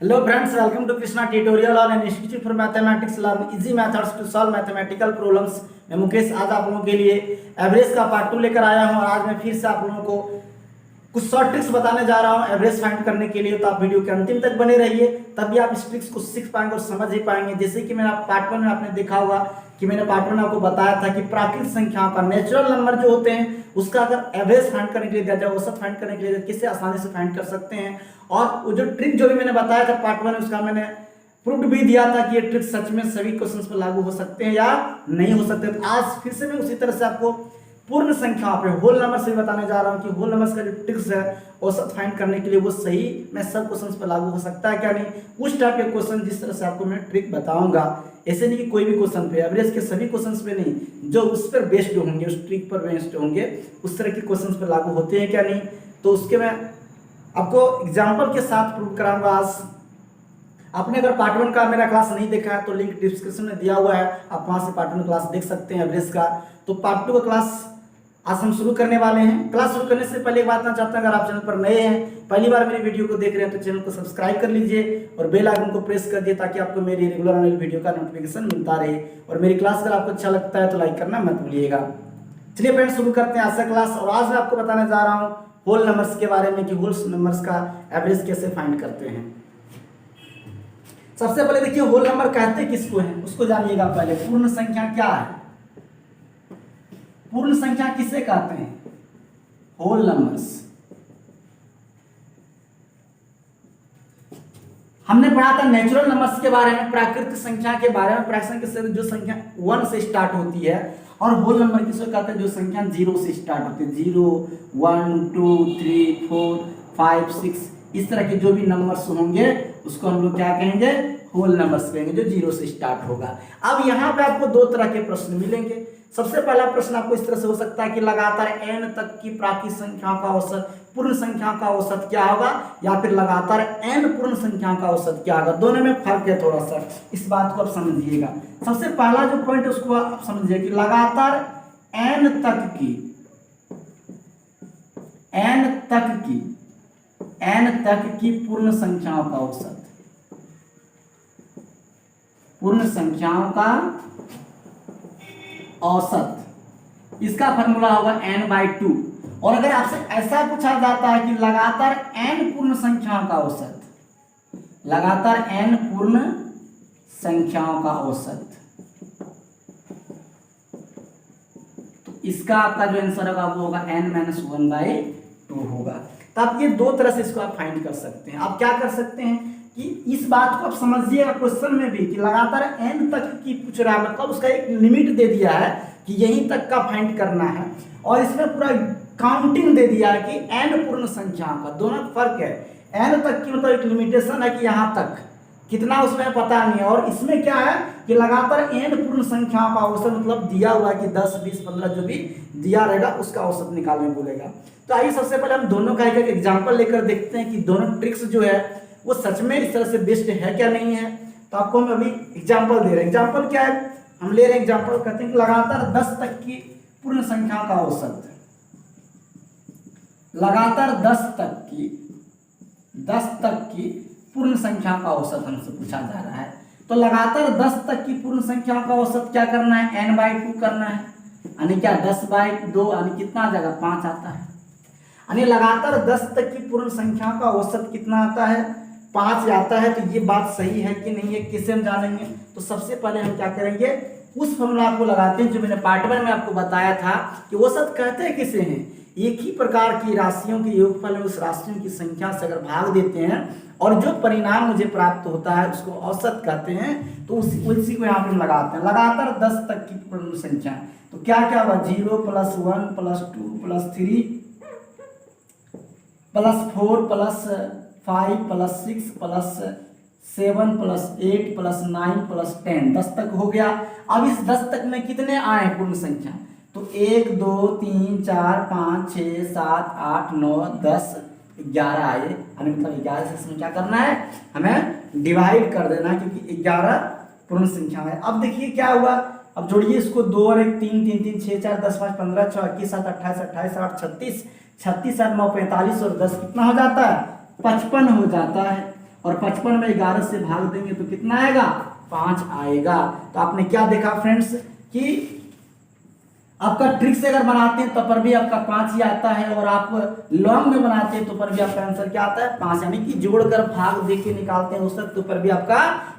Hello friends, welcome to Krishna Tutorial on an Institute for Mathematics. Learn easy methods to solve mathematical problems. मैं मुकेश आज आप लोगों के लिए एवरेज का पार्ट 2 लेकर आया हूं और आज मैं फिर से आप लोगों को कुछ शॉर्ट ट्रिक्स बताने जा रहा हूं एवरेज फाइंड करने के लिए। तो आप वीडियो के अंतिम तक बने रहिए, तभी आप इस ट्रिक्स को सीख पाएंगे और समझ ही पाएंगे। जैसे कि मैंने पार्ट 1 में आपने देखा होगा कि मैंने पार्ट 1 में आपको बताया था कि प्राकृतिक संख्याओं का नेचुरल नंबर जो होते हैं उसका अगर एवरेज फाइंड करने के लिए दिया जाए, औसत फाइंड करने के लिए किससे आसानी से फाइंड कर सकते हैं। और वो जो ट्रिक जो भी मैंने बताया था पार्ट 1 में उसका मैंने प्रूफ भी दिया था कि ये ट्रिक सच में सभी क्वेश्चंस पर लागू हो सकते हैं या नहीं हो सकते। तो आज फिर से मैं उसी तरह से आपको पूर्ण संख्या पे होल नंबर से बताने जा रहा हूं कि होल नंबर्स का जो ट्रिक्स है औसत फाइंड करने के लिए वो सही में सब क्वेश्चंस पर लागू हो सकता है क्या नहीं, उस टाइप के क्वेश्चन जिस तरह से आपको मैं ट्रिक बताऊंगा। ऐसे नहीं कि कोई भी क्वेश्चन पे, एवरेज के सभी क्वेश्चंस पे नहीं, जो उस पर बेस्ड होंगे, उस ट्रिक पर बेस्ड होंगे, उस तरह के क्वेश्चंस पर लागू होते हैं क्या नहीं। तो उसके मैं आपको एग्जाम्पल के साथ प्रूव कराऊंगा आज। आपने अगर पार्ट 1 का मेरा क्लास नहीं देखा है तो लिंक डिस्क्रिप्शन में दिया हुआ है, आप वहां से पार्ट 1 क्लास देख सकते हैं एवरेज का। तो पार्ट 2 का क्लास आज हम शुरू करने वाले हैं। क्लास शुरू करने से पहले एक बात ना चाहता हूं, अगर आप चैनल पर नए हैं, पहली बार मेरी वीडियो को देख रहे हैं तो चैनल को सब्सक्राइब कर लीजिए और बेल आइकन को प्रेस कर दिए ताकि आपको मेरी रेगुलर आने वाली वीडियो का नोटिफिकेशन मिलता रहे। और मेरी क्लास अगर आपको अच्छा लगता है तो लाइक करना मत भूलिएगा। चलिए फ्रेंड्स, शुरू करते हैं आज का क्लास। और आज मैं आपको बताने जा रहा हूँ होल नंबर्स के बारे में कि होल नंबर्स का एवरेज कैसे फाइंड करते हैं। सबसे पहले देखिए होल नंबर कहते किसको हैं उसको जानिएगा। पहले पूर्ण संख्या क्या है, पूर्ण संख्या किसे कहते हैं, होल नंबर्स। हमने पढ़ा था नेचुरल नंबर्स के बारे में, प्राकृतिक संख्या के बारे में, प्राकृतिक संख्या जो संख्या 1 से स्टार्ट होती है। और होल नंबर किसको कहते हैं, जो संख्या 0 से स्टार्ट होती है। 0 1 2 3 4 5 6 इस तरह के जो भी नंबर्स होंगे उसको हम लोग क्या कहेंगे, होल नंबर्स कहेंगे, जो 0 से स्टार्ट होगा। अब यहाँ पे आपको दो तरह के प्रश्न मिलेंगे। सबसे पहला प्रश्न आपको इस तरह से हो सकता है कि लगातार n तक की प्राकृतिक संख्याओं का औसत, पूर्ण संख्या का औसत क्या होगा, या फिर लगातार n पूर्ण संख्या का औसत क्या होगा। दोनों में फर्क है थोड़ा सा, इस बात को आप समझिएगा। सबसे पहला जो पॉइंट है उसको आप समझिए कि लगातार n तक की पूर्ण संख्याओं का औसत, पूर्ण संख्याओं का औसत, इसका फॉर्मूला होगा n/2। और अगर आपसे ऐसा पूछा जाता है कि लगातार n पूर्ण संख्याओं का औसत, लगातार n पूर्ण संख्याओं का औसत, तो इसका आपका जो आंसर होगा वो होगा n-1/2 होगा। तो आप ये दो तरह से इसको आप फाइंड कर सकते हैं। आप क्या कर सकते हैं कि इस बात को आप समझिएगा क्वेश्चन में भी कि लगातार n तक की पूछ रहा है, मतलब उसका एक लिमिट दे दिया है कि यहीं तक का फाइंड करना है, और इसमें पूरा काउंटिंग दे दिया है कि n पूर्ण संख्या का। दोनों फर्क है, n तक की मतलब एक लिमिटेशन है कि यहाँ तक कितना उसमें पता नहीं है, और इसमें क्या है कि लगातार n पूर्ण संख्याओं का औसत मतलब दिया हुआ है कि 10 20 15 जो भी दिया रहेगा उसका औसत निकालने बोलेगा। तो आइए सबसे पहले हम दोनों का एक एग्जाम्पल लेकर देखते हैं कि दोनों ट्रिक्स जो है वो सच में इस तरह से बेस्ड है क्या नहीं है। तो आपको हम अभी एग्जाम्पल दे रहे हैं। एग्जाम्पल क्या है, हम ले रहे हैं एग्जाम्पल, कहते हैं कि लगातार 10 तक की पूर्ण संख्या का औसत, लगातार 10 तक की पूर्ण संख्या का औसत हमसे पूछा जा रहा है। तो लगातार 10 तक की पूर्ण संख्या का औसत क्या करना है, n/2 करना है, यानी क्या 10/2 यानी कितना आ जाएगा, 5 आता है। यानी लगातार 10 तक की पूर्ण संख्या का औसत कितना आता है, 5 आता है। तो ये बात सही है कि नहीं है, किसे हम जानेंगे। तो सबसे पहले हम क्या करेंगे, उस फॉर्मूला को लगाते हैं जो मैंने पार्ट 1 में आपको बताया था कि औसत कहते किसे हैं, एक ही प्रकार की राशियों के योगफल में उस राशियों की संख्या से अगर भाग देते हैं और जो परिणाम मुझे प्राप्त होता है उसको औसत कहते हैं। तो उसी को यहाँ पे लगाते हैं, लगातार 10 तक की पूर्ण संख्या। तो क्या क्या हुआ, 0 + 1 + 2 + 3 +4 + 5 + 6 + 7 + 8 + 9 + 10, 10 तक हो गया। अब इस 10 तक में कितने आए पूर्ण संख्या, तो 1 2 3 4 5 6 7 8 9 10 11 आए, यानी मतलब 11 से इसमें क्या करना है, हमें डिवाइड कर देना है क्योंकि 11 पूर्ण संख्या है। अब देखिए क्या हुआ, अब जोड़िए इसको, 2 और 1 3 3 3 6 4 10 5 15 6 21 7 28 28 8 36 36 8 9 45 और 10 कितना हो जाता है, 55 हो जाता है। और 55 में 11 से भाग देंगे तो कितना आएगा, 5 आएगा। तो आपने क्या देखा फ्रेंड्स कि आपका ट्रिक से अगर बनाते हैं तो पर भी आपका 5 ही आता है, और आप लॉन्ग में बनाते हैं तो पर भी आपका आंसर क्या आता है, 5। यानी कि जोड़कर भाग दे के निकालते हैं औसत तो पर भी आपका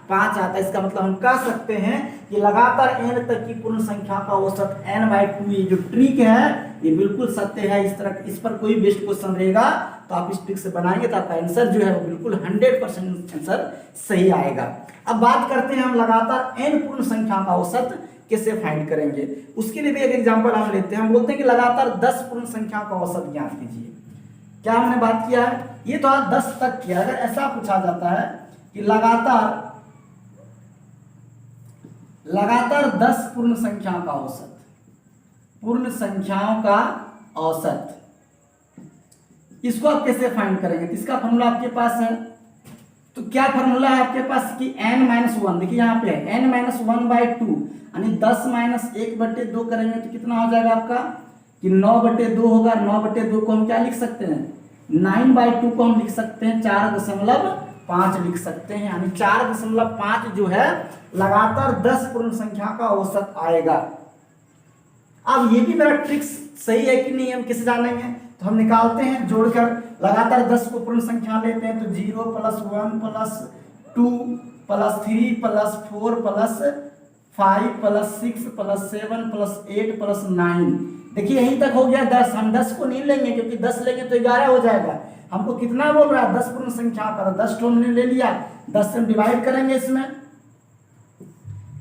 5 आता है। इसका मतलब हम कह सकते हैं कि लगातार n तक की पूर्ण संख्या का औसत n/2 ये जो ट्रिक है ये बिल्कुल सत्य है। इस तरह इस पर कोई बेस्ट क्वेश्चन रहेगा तो आप इस ट्रिक से बनाएंगे तो आपका आंसर जो है वो बिल्कुल 100% आंसर सही आएगा। अब बात करते हैं हम लगातार n पूर्ण संख्या का औसत कैसे फाइंड करेंगे। उसके लिए भी एक एग्जांपल हम लेते हैं। हम बोलते हैं कि लगातार 10 पूर्ण संख्या का औसत ज्ञात कीजिए। क्या हमने बात किया है, ये तो आज 10 तक किया। अगर ऐसा पूछा जाता है कि लगातार 10 पूर्ण संख्या का औसत, पूर्ण संख्याओं का औसत, इसको आप कैसे फाइंड करेंगे। तो इसका फॉर्मूला आपके पास है। तो क्या फॉर्मूला है आपके पास कि n-1, देखिए यहाँ पे है n-1/2 यानी 10 - 1/2 करेंगे तो कितना हो जाएगा आपका कि 9/2 होगा। 9/2 को हम क्या लिख सकते हैं, 9/2 को हम लिख सकते हैं 4.5 लिख सकते हैं। यानी 4.5 जो है लगातार 10 पूर्ण संख्या का औसत आएगा। अब ये भी मेरा ट्रिक्स सही है कि नहीं हम कैसे जानेंगे, तो हम निकालते हैं जोड़कर। लगातार 10 को पूर्ण संख्या लेते हैं तो 0 + 1 + 2 + 3 + 4 + 5 + 6 + 7 + 8 + 9। देखिए यहीं तक हो गया 10। हम 10 को नहीं लेंगे क्योंकि 10 लेंगे तो 11 हो जाएगा। हमको कितना बोल रहा है, 10 पूर्ण संख्या का। 10 तो हमने ले लिया, 10 से हम डिवाइड करेंगे इसमें,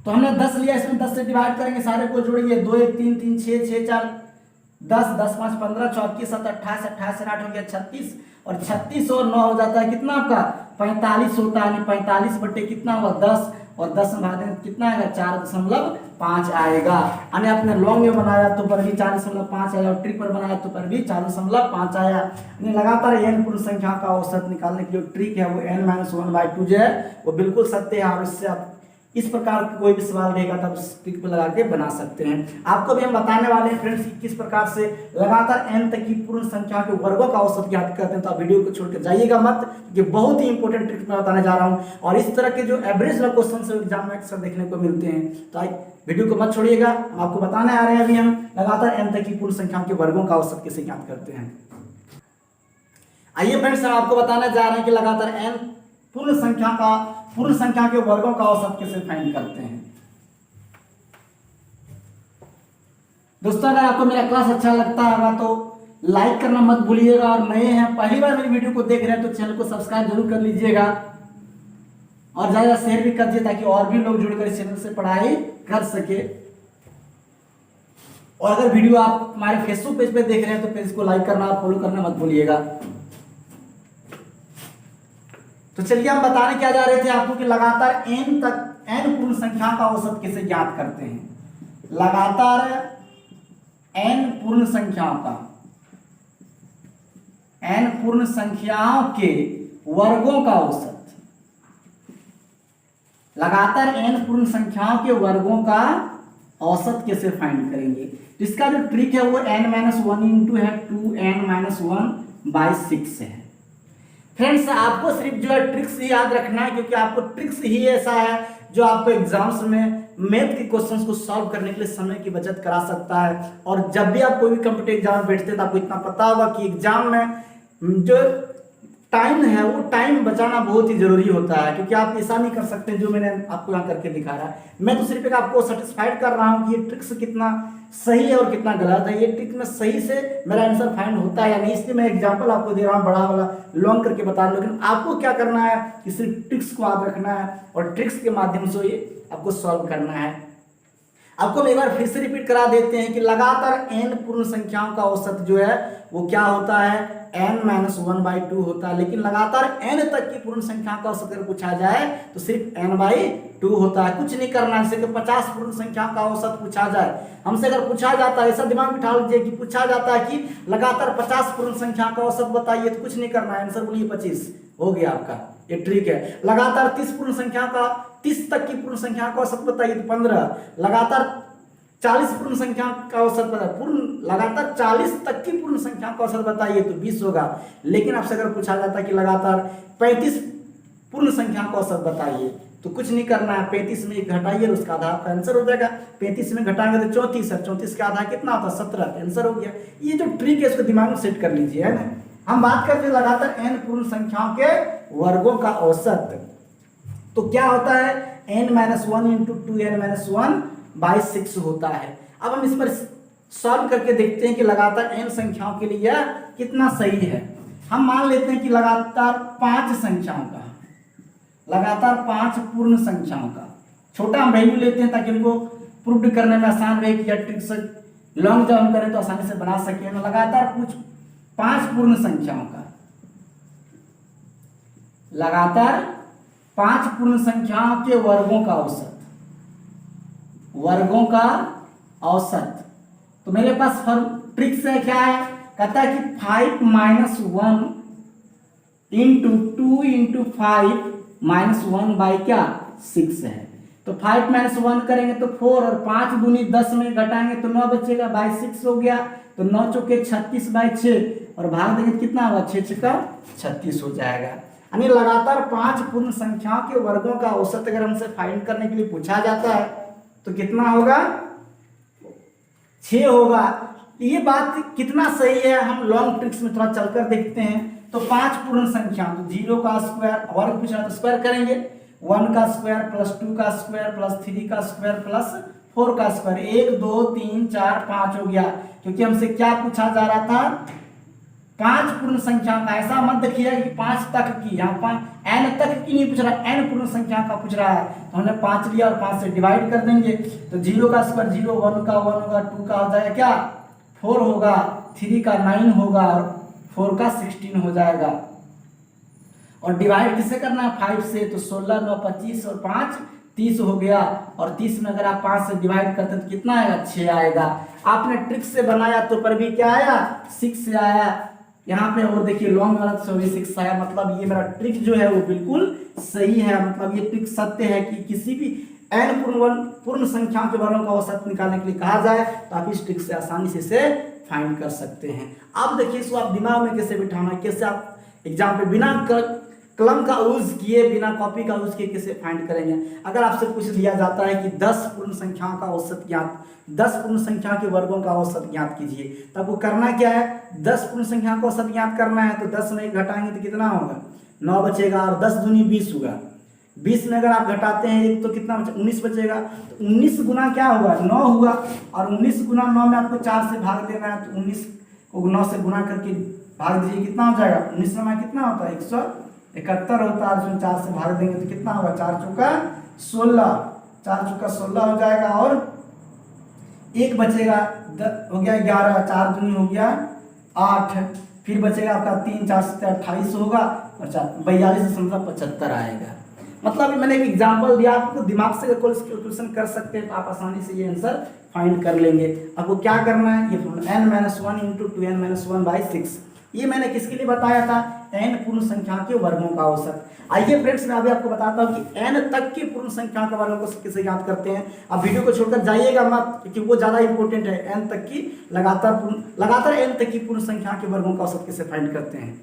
तो हमने 10 लिया, इसमें 10 से डिवाइड करेंगे, सारे को जोड़िए 2 1 3 3 6 6 4 10 10 5 15 24 7 28 28 8 हो गया 36, और 36 और 9 हो जाता है कितना आपका 45 होता है। 45 बटे कितना होगा 10, और 10 में भाग देंगे कितना आएगा 4.5 आएगा। यानी आपने लॉन्ग में बनाया तो पर भी 4.5 आया, और ट्रिक पर बनाया तो पर भी 4.5 आया। यानी लगातार n पूर्ण संख्या का औसत निकालने की जो ट्रिक है वो n-1/2 जो है वो बिल्कुल सत्य है। और इससे आप इस प्रकार का कोई भी सवाल रहेगा तब ट्रिक पर लगा के बना सकते हैं। आपको भी हम बताने वाले हैं फ्रेंड्स कि किस प्रकार से लगातार n तक की पूर्ण संख्या के वर्गों का औसत ज्ञात करते हैं। तो आप वीडियो को छोड़कर जाइएगा मत, ये बहुत ही इंपॉर्टेंट ट्रिक मैं बताने जा रहा हूं। और इस तरह के जो एवरेज वाले क्वेश्चन से एग्जाम में अक्सर देखने को मिलते हैं, तो वीडियो को मत छोड़िएगा। हम आपको बताने आ रहे हैं अभी हम लगातार n तक की पूर्ण संख्या के वर्गों का औसत कैसे ज्ञात करते हैं। आइए फ्रेंड्स, हम आपको बताने जा रहे हैं कि लगातार n पूर्ण संख्या के वर्गों का औसत कैसे फाइंड करते हैं। दोस्तों अगर आपको मेरा क्लास अच्छा लगता होगा तो लाइक करना मत भूलिएगा, और नए हैं पहली बार मेरी वीडियो को देख रहे हैं तो चैनल को सब्सक्राइब जरूर कर लीजिएगा, और ज्यादा शेयर भी कर दीजिए ताकि और भी लोग जुड़कर इस चैनल से पढ़ाई कर सके। और अगर वीडियो आप हमारे फेसबुक पेज पे देख रहे हैं तो पेज को लाइक करना और फॉलो करना मत भूलिएगा। तो चलिए हम बताने क्या जा रहे थे आपको कि लगातार n पूर्ण संख्या का औसत कैसे ज्ञात करते हैं। लगातार n पूर्ण संख्याओं के वर्गों का औसत, लगातार n पूर्ण संख्याओं के वर्गों का औसत कैसे फाइंड करेंगे। तो इसका जो ट्रिक है वो n-1 है 2n-1/6 है। फ्रेंड्स आपको सिर्फ जो है ट्रिक्स ही याद रखना है, क्योंकि आपको ट्रिक्स ही ऐसा है जो आपको एग्जाम्स में मैथ के क्वेश्चंस को सॉल्व करने के लिए समय की बचत करा सकता है। और जब भी आप कोई भी कॉम्पिटिटिव एग्जाम में बैठते हैं तो आपको इतना पता होगा कि एग्जाम में जो टाइम है वो टाइम बचाना बहुत ही जरूरी होता है, क्योंकि आप ऐसा नहीं कर सकते जो मैंने आपको यहाँ करके दिखा रहा है। मैं तो सिर्फ एक आपको सेटिस्फाइड कर रहा हूँ कि ये ट्रिक्स कितना सही है और कितना गलत है। ये ट्रिक में सही से मेरा आंसर फाइंड होता है या नहीं, इसलिए मैं एग्जांपल आपको दे रहा हूँ बड़ा वाला लॉन्ग करके बता रहा हूँ। लेकिन आपको क्या करना है कि सिर्फ ट्रिक्स को याद रखना है और ट्रिक्स के माध्यम से ये आपको सॉल्व करना है। आपको हम एक बार फिर से रिपीट करा देते हैं कि लगातार n पूर्ण संख्याओं का औसत जो है वो क्या होता है n-1/2 होता है। लेकिन लगातार n तक की पूर्ण संख्या का औसत अगर पूछा जाए तो सिर्फ n/2 होता है। कुछ नहीं करना है। जैसे कि 50 पूर्ण संख्या का औसत पूछा जाए, हमसे अगर पूछा जाता है, ऐसा दिमाग बिठा लीजिए कि पूछा जाता है कि लगातार 50 पूर्ण संख्या का औसत बताइए, तो कुछ नहीं करना है, आंसर बोलिए 25, हो गया आपका। ये ट्रिक है। लगातार 30 तक की पूर्ण संख्या का औसत बताइए तो 15। लगातार 40 पूर्ण संख्या का औसत लगातार 40 तक की पूर्ण संख्या का औसत बताइए तो 20 होगा। लेकिन आपसे अगर पूछा जाता है कि लगातार 35 पूर्ण संख्या का औसत बताइए। तो कुछ नहीं करना है, 35 में 1 घटाइए, उसका आधा आपका आंसर हो जाएगा। 35 में घटाएंगे तो 34 है, 34 का आधा कितना होता है 17, आंसर हो गया। ये जो ट्रिक है इसको दिमाग में सेट कर लीजिए, है ना। हम बात करते हैं लगातार n पूर्ण संख्याओं के वर्गों का औसत। तो क्या होता है, n-1 इंटू 2n-1/6 होता है। अब हम इस पर सॉल्व करके देखते हैं कि लगातार n संख्याओं के लिए यह कितना सही है। हम मान लेते हैं कि लगातार 5 संख्याओं का, लगातार 5 पूर्ण संख्याओं का छोटा हम वैल्यू लेते हैं ताकि हमको प्रूव करने में आसान रहे कि यह ट्रिक से लॉन्ग जब हम करें तो आसानी से बना सके। लगातार कुछ 5 पूर्ण संख्याओं का, लगातार 5 पूर्ण संख्याओं के वर्गों का औसत, वर्गों का औसत। तो मेरे पास ट्रिक्स है, क्या है, कहता है कि 5 - 1 इंटू 2 इंटू 5 - 1 बाई क्या 6 है। तो 5 - 1 करेंगे तो 4 और 5 दूनी 10 में घटाएंगे तो 9 बचेगा, बाई 6 हो गया। तो 9 चौके 36 बाई 6 और भाग देंगे कितना होगा, 6 6 का 36 हो जाएगा। यानी लगातार 5 पूर्ण संख्याओं के वर्गों का औसत अगर हमसे फाइंड करने के लिए पूछा जाता है तो कितना होगा, 6 होगा। ये बात कितना सही है, हम लॉन्ग ट्रिक्स में थोड़ा चलकर देखते हैं। तो 5 पूर्ण संख्या, तो 0 का स्क्वायर, वर्ग पूछ रहा है तो स्क्वायर करेंगे, 1 का स्क्वायर प्लस 2 का स्क्वायर प्लस 3 का स्क्वायर प्लस 4 का स्क्वायर, 1 2 3 4 5 हो गया। क्योंकि हमसे क्या पूछा जा रहा था, 5 पूर्ण संख्या का। ऐसा मत देखिए कि 5 तक की, यहाँ n तक की नहीं पूछ रहा, n पूर्ण संख्या का पूछ रहा है। तो हमने 5 लिया और 5 से डिवाइड कर देंगे। तो 0 का स्क्वायर 0, 1 का 1 होगा, 2 का हो जाएगा क्या 4 होगा, 3 का 9 होगा और 4 का 16 हो जाएगा। और डिवाइड किसे करना है, 5 से। तो 16 9 25 और 5 30 हो गया। और 30 में अगर आप 5 से डिवाइड करते हैं तो कितना आएगा, 6 आएगा। आपने ट्रिक से बनाया तो पर भी क्या आया, 6 से आया। यहाँ पे और देखिए लॉन्ग वाला तो 6 आया। मतलब ये मेरा ट्रिक जो है वो बिल्कुल सही है। मतलब ये ट्रिक सत्य है कि किसी भी n पूर्ण संख्याओं के वर्गों का औसत निकालने के लिए कहा जाए तो आप इस ट्रिक से आसानी से इसे फाइंड कर सकते हैं। अब देखिए इसको आप दिमाग में कैसे बिठाना है, कैसे आप एग्जाम पे बिना कलम का यूज किए, बिना कॉपी का यूज किए कैसे फाइंड करेंगे। अगर आपसे पूछ लिया जाता है कि 10 पूर्ण संख्याओं का औसत ज्ञात, 10 पूर्ण संख्या के वर्गों का औसत ज्ञात कीजिए, तो आपको करना क्या है, 10 पूर्ण संख्या का औसत ज्ञात करना है। तो 10 में घटाएंगे तो कितना होगा, 9 बचेगा। और 10 दूनी 20 होगा, 20 में अगर आप घटाते हैं एक तो कितना बचा, 19 बचेगा। तो 19 गुना क्या होगा, 9 हुआ। और 19 गुना 9 में आपको 4 से भाग देना है। तो 19 को 9 से गुना करके भाग दीजिए, कितना हो जाएगा, 19 में कितना होता है, 171 होता है। उसमें 4 से भाग देंगे तो कितना होगा, 4 चौका 16, 4 चौका 16 हो जाएगा। और एक बचेगा, हो गया 11, 4 दूनी हो गया 8, फिर बचेगा आपका 3, 4 से 28 होगा और 42.75 आएगा। मतलब मैंने एक एग्जांपल दिया, आपको दिमाग से कैलकुलेशन कर सकते हैं तो आप आसानी से ये आंसर फाइंड कर लेंगे। आपको क्या करना है, ये n-1 इंटू 2n-1/6, ये मैंने किसके लिए बताया था, n पूर्ण संख्या के वर्गों का औसत। आइए फ्रेंड्स मैं अभी आपको बताता हूँ कि n तक की पूर्ण संख्या के वर्गों को कैसे याद करते हैं। अब वीडियो को छोड़कर जाइएगा मत, क्योंकि वो ज्यादा इंपॉर्टेंट है। n तक की लगातार n तक की पूर्ण संख्या के वर्गों का औसत कैसे फाइंड करते हैं।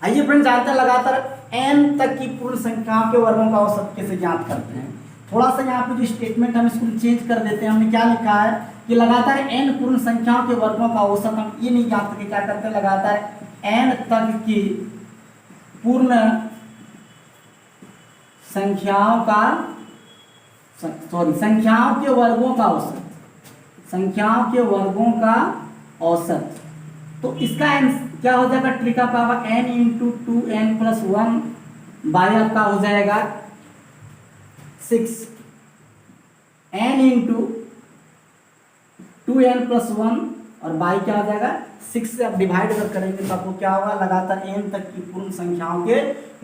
आइए फ्रेंड्स जानते हैं लगातार n तक की पूर्ण संख्याओं के वर्गों का औसत कैसे ज्ञात करते हैं। थोड़ा सा यहाँ पे जो स्टेटमेंट हम इसको चेंज कर देते हैं। हमने क्या लिखा है कि लगातार n पूर्ण संख्याओं के वर्गों का औसत हम ये नहीं ज्ञात करके क्या करते हैं, लगातार n तक की पूर्ण संख्याओं का संख्याओं के वर्गों का औसत, संख्याओं के वर्गों का औसत। तो इसका क्या हो जाएगा, ट्रिक का power n into 2n+1 by आपका हो जाएगा 6, n इंटू 2n+1 और बाई क्या हो जाएगा 6 से आप डिवाइड अगर करेंगे तो आपको क्या होगा, लगातार n तक की पूर्ण संख्याओं के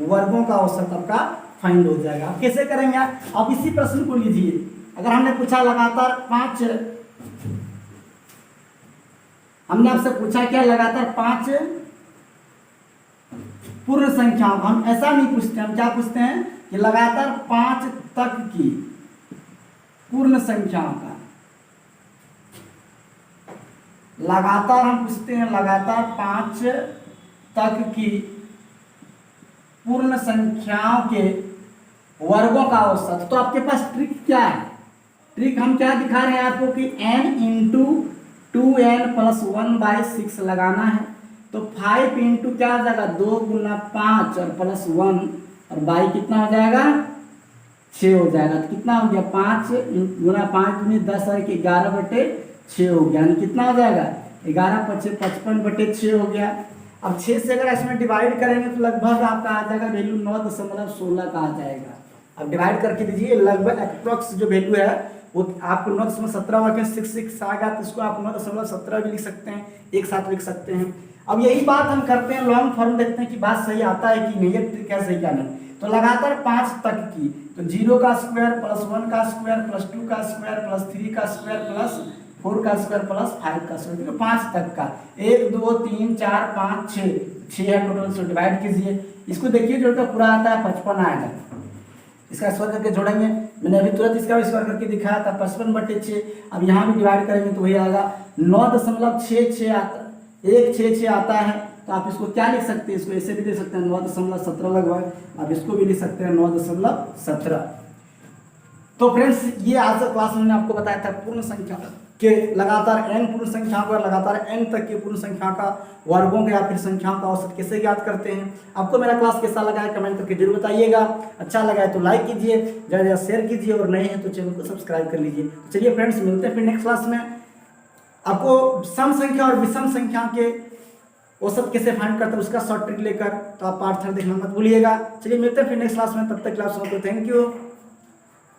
वर्गों का औसत आपका फाइंड हो जाएगा। आप कैसे करेंगे, आप इसी प्रश्न को लीजिए। अगर हमने पूछा लगातार 5, हमने आपसे पूछा क्या, लगातार 5 पूर्ण संख्या, हम ऐसा नहीं पूछते, हम क्या पूछते हैं कि लगातार 5 तक की पूर्ण संख्याओं का, लगातार हम पूछते हैं लगातार 5 तक की पूर्ण संख्याओं के वर्गों का औसत। तो आपके पास ट्रिक क्या है? ट्रिक हम क्या दिखा रहे हैं आपको कि n इंटू 2n प्लस 1/6 लगाना है। तो 5 इंटू क्या हो जाएगा 2 गुना 5 और प्लस 1 और बाई कितना हो जाएगा 6 हो जाएगा। तो कितना हो गया 5 गुना 5 दूनी 10 और 11/6 हो गया। यानी कितना हो जाएगा 11 × 5 = 55/6 हो गया। अब 6 से अगर इसमें डिवाइड करेंगे तो लगभग आपका आ जाएगा वैल्यू 9.16 का आ जाएगा। अब डिवाइड करके दीजिए, लगभग अप्रोक्स जो वैल्यू है वो आपको 9.17 वाक्य 66 आ गया। तो इसको आप 9.17 भी लिख सकते हैं, एक साथ लिख सकते हैं। अब यही बात हम करते हैं, लॉन्ग फॉर्म देखते हैं कि बात सही आता है कि नहीं, ये ट्रिक है सही क्या नहीं। तो लगातार 5 तक की, तो 0 का स्क्वायर प्लस 1 का स्क्वायर प्लस 2 का स्क्वायर प्लस 3 का स्क्वायर प्लस 4 का स्क्वायर प्लस 5 का स्क्वायर, तो 5 तक का 1 2 3 4 5 6 है टोटल। से डिवाइड कीजिए, इसको देखिए जो पूरा आता है 55 आएगा। इसका स्क्वायर करके जोड़ेंगे, मैंने अभी तुरंत इसका भी स्क्वायर करके दिखाया था 55/6। अब यहाँ भी डिवाइड करेंगे तो वही आएगा 9.66 आता, 166 आता है। तो आप इसको क्या लिख सकते हैं, इसको ऐसे भी दे सकते हैं 9.17 लगभग। आप इसको भी लिख सकते हैं 9.17। तो फ्रेंड्स ये आज का क्लास मैंने आपको बताया था पूर्ण संख्या के लगातार n पूर्ण संख्या को लगातार n तक के पूर्ण संख्या का वर्गों के या फिर संख्याओं का औसत कैसे ज्ञात करते हैं। आपको मेरा क्लास कैसा लगा है कमेंट करके जरूर बताइएगा। अच्छा लगा है तो लाइक कीजिए, ज़्यादा ज़्यादा शेयर कीजिए और नए हैं तो चैनल को सब्सक्राइब कर लीजिए। चलिए फ्रेंड्स मिलते हैं फिर नेक्स्ट क्लास में। आपको सम संख्या और विषम संख्या के औसत कैसे फाइंड करते हैं उसका शॉर्ट ट्रिक लेकर, तो आप पार्ट 3 देखना मत भूलिएगा। चलिए मिलते हैं फिर नेक्स्ट क्लास में, तब तक क्लास को थैंक यू।